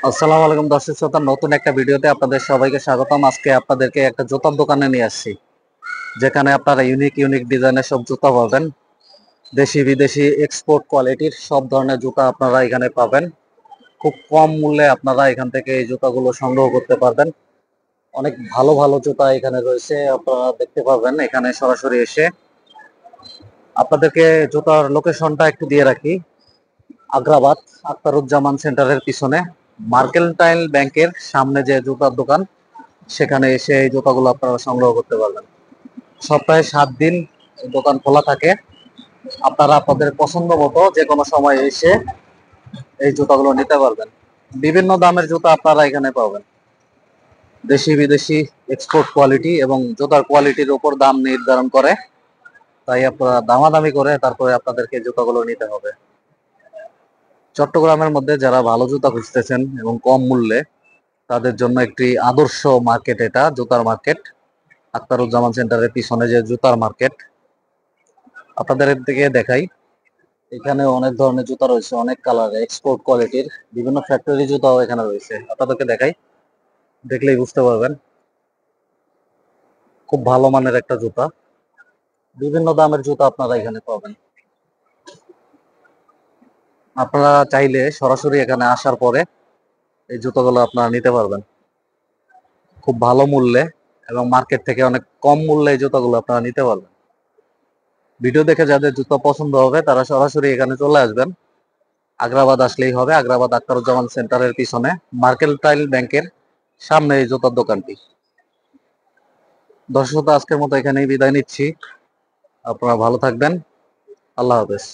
আসসালামু আলাইকুম দর্শক শ্রোতা, নতুন একটা ভিডিওতে আপনাদের সবাইকে স্বাগতম। আজকে আপনাদেরকে একটা জুতার দোকানে নিয়ে আসছি, যেখানে আপনারা ইউনিক ইউনিক ডিজাইনের সব জুতা পাবেন। দেশি বিদেশি এক্সপোর্ট কোয়ালিটির সব ধরনের জুতা আপনারা এখানে পাবেন। খুব কম মূল্যে আপনারা এখান থেকে এই জুতাগুলো সংগ্রহ করতে পারবেন। অনেক ভালো ভালো জুতা এখানে রয়েছে, আপনারা দেখতে পাবেন এখানে সরাসরি এসে। আপনাদেরকে জুতার লোকেশনটা একটু দিয়ে রাখি। আগ্রাবাদ আখতারুজ্জামান সেন্টারের পিছনে মার্কেন্টাইল ব্যাংকের সামনে যে জুতার দোকান, সেখানে এসে এই জুতাগুলো আপনারা সংগ্রহ করতে পারবেন। সপ্তাহে 7 দিন এই দোকান খোলা থাকে। আপনারা আপনাদের পছন্দ মতো যে কোনো সময় এসে এই জুতাগুলো নিতে পারবেন। বিভিন্ন দামের জুতা আপনারা এখানে পাবেন। দেশি বিদেশি এক্সপোর্ট কোয়ালিটি এবং জুতার কোয়ালিটির উপর দাম নির্ধারণ করে, তাই আপনারা দামাদামি করে তারপরে আপনাদেরকে জুতাগুলো নিতে হবে। চট্টগ্রামের মধ্যে যারা ভালো জুতা খুঁজতেছেন এবং কম মূল্যে, তাদের জন্য একটি আদর্শ মার্কেট এটা, জুতার মার্কেট। আখতারুজ্জামান সেন্টারের পিছনে যে জুতার মার্কেট, আপনাদের দিকে দেখাই। এখানে অনেক ধরনের জুতা রয়েছে, অনেক কালারের এক্সপোর্ট কোয়ালিটির বিভিন্ন ফ্যাক্টরি জুতাও এখানে রয়েছে। আপনাদেরকে দেখাই, দেখলেই বুঝতে পারবেন। খুব ভালো মানের একটা জুতা, বিভিন্ন দামের জুতা আপনারা এখানে পাবেন। আপনারা চাইলে সরাসরি এখানে আসার পরে এই জুতাগুলো আপনারা নিতে পারবেন খুব ভালো মূল্যে, এবং মার্কেট থেকে অনেক কম মূল্যে এই জুতাগুলো আপনারা নিতে পারবেন। ভিডিও দেখে যাদের জুতা পছন্দ হবে তারা সরাসরি এখানে চলে আসবেন। আগ্রাবাদ আসলেই হবে, আগ্রাবাদ আখতারুজ্জামান সেন্টারের পিছনে মার্কেন্টাইল ব্যাংকের সামনে এই জুতার দোকানটি। দর্শক, আজকের মতো এখানেই বিদায় নিচ্ছি। আপনারা ভালো থাকবেন। আল্লাহ হাফেজ।